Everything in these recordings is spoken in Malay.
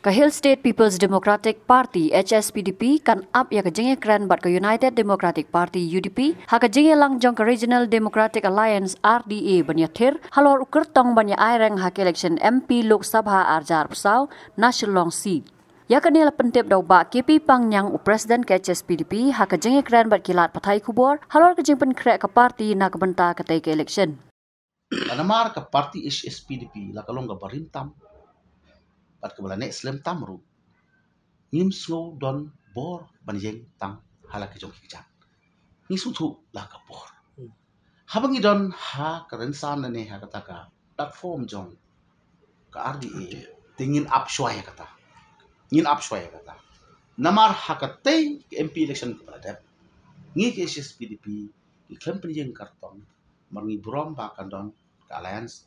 Ke Hill State People's Democratic Party HSPDP kan up ya ke jenge kran bat ke United Democratic Party UDP ha ke jenge lang jong ke Regional Democratic Alliance RDA banyathir halor ukur tong banya aireng ha ke election MP Lok Sabha arjar pusau national seat. Ya ke nila pentip dau ba KP Pangyang u President ke HSPDP ha ke jenge kran bat kilat pathai kubor halor ke jeng pen krek ke parti nak benta ke tai ke election. Anamar ke parti HSPDP la kalong ke barintam pat ke balane Islam tamru ngim slow don bor banjeng tang hala ke jong kijat ni sutu la ka bor habangi don ha kerensan ne ha kata ka platform jong ka RDA tingin up shwaya kata ngin up shwaya kata namar ha ka tei MP election ke baladap ngi ke HSPDP ki klem penjeng karton marngi brom ba kan don ka alliance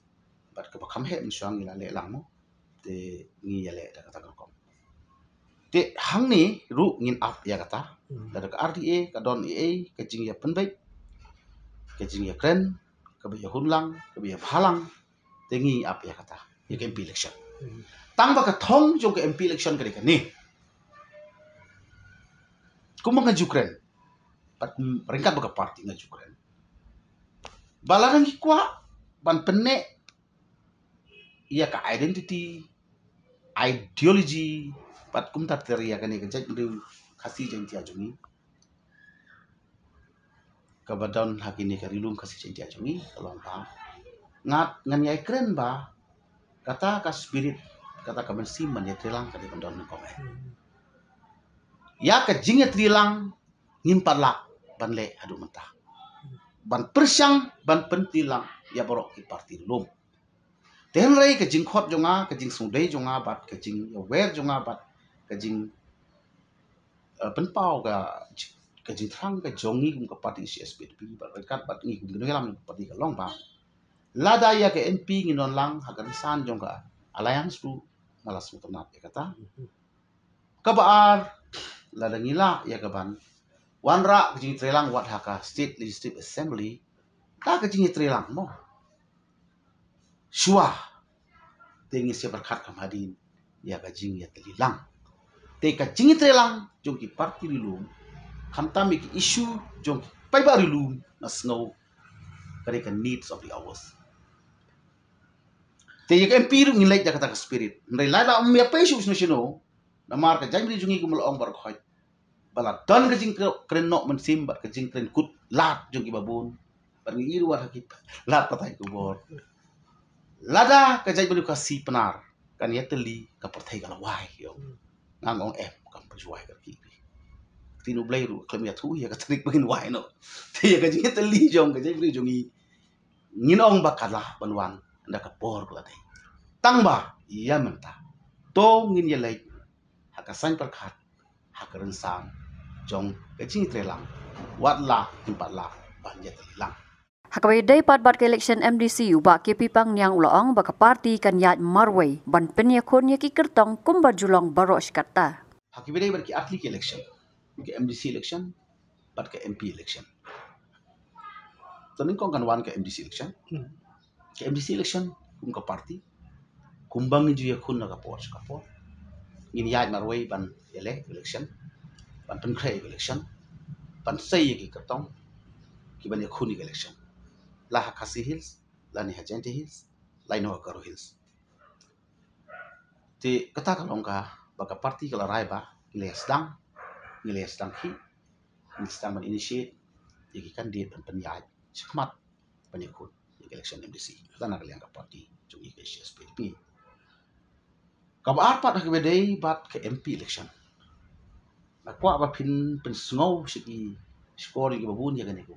bat ke bakam he insyang ila le lang mo te ngi yale da kata kom te hang ni ru ngin up ya kata da ka RDA ka don EA ka jing ya penbai ka jing ya kren ka ba ya hunlang ka ba ya phalang te ngi up ya kata ya MP election tang ba ka thong jong ka MP election ka ni kumang ka Ukraine pat peringkat ba ka parti nga Ukraine balarang kwa ban penne ya ka identity ideology pat kum tat teria kan ke jaj ndu khasi jenti ajungi ka badon hakini ka rilum khasi jenti ajungi kalong pa ngat ngan yai kren ba kata ka spirit kata ka mensi man ya trilang ka di bandon ko ya ka jinge trilang ngimparlak ban le adu mentah ban persyang ban pentilang ya borok ki parti lum ten rei ke jing khot jonga ke jing sudai jonga bat ke jing wer jonga bat ke jing penpau ke jing thang ke jongi kum ke parti CSPDP bat rekat bat ngi kum gelam parti ka long ba lada ya ke MP nginon lang hagan san jonga alliance tu malas mutanat ya kata kabar lada ngila ya kaban wanra ke jing trelang wat haka state legislative assembly ta ke jing trelang mo shua tengi se berkat kamadin ya ka jing ya telilang te ka jing trelang jong ki parti lilum khamtami ki issue jong pai bari lum na snow kare ka needs of the hours te ya MP ru ngilai da kata ka spirit ndai la ba me pai shu sno na mar ka jang ri jungi kumul ong bar khoi bala don ka jing kren no man sim ba ka jing kren kut lat jong ki babun bar ngi iru wa hakip lat patai ku bor lada ka jai bulu ka si penar kan ya teli ka perthai ka lawai yo ngang ong kam perjuai ka ki tinu blai ru klem ya thu ya ka trik begin wai no te ya ka jing teli jong ka jai bulu jongi ngin ong ba kala banwan nda ka por ka dai tang ba ya menta to ngin ya lai ha ka san par khat ha ka ren sam jong ka jing trelang wat la impat la ban ya telang Hakabai day pat ke election MDC uba KP Pangyang uloong baka parti kan yat marway ban penya kon ya ki kertong kumbar julong barosh kata. Hakibai bar ki atli ki election ki MDC election bat ke MP election. Tanin kong kan wan ke MDC election. Ke MDC election kum ka parti kumbang ju ya kun na ka por ka por. Ngin yat marway ban ele election ban pen kray election ban say ki kertong ki ban ya kun ki election. La Hakasi Hills, la ni Hajente Hills, la no Karo Hills. Ti kata kalong ka baka parti kala rai ba ngile sedang ki ngile sedang man initiate yaki candidate pan yai chikmat panyakut election MDC la na kaliang ka parti jungi ke SPDP ka ba arpat ka bedai bat ke MP election na kwa ba pin snow siki score ki babun ya gane ko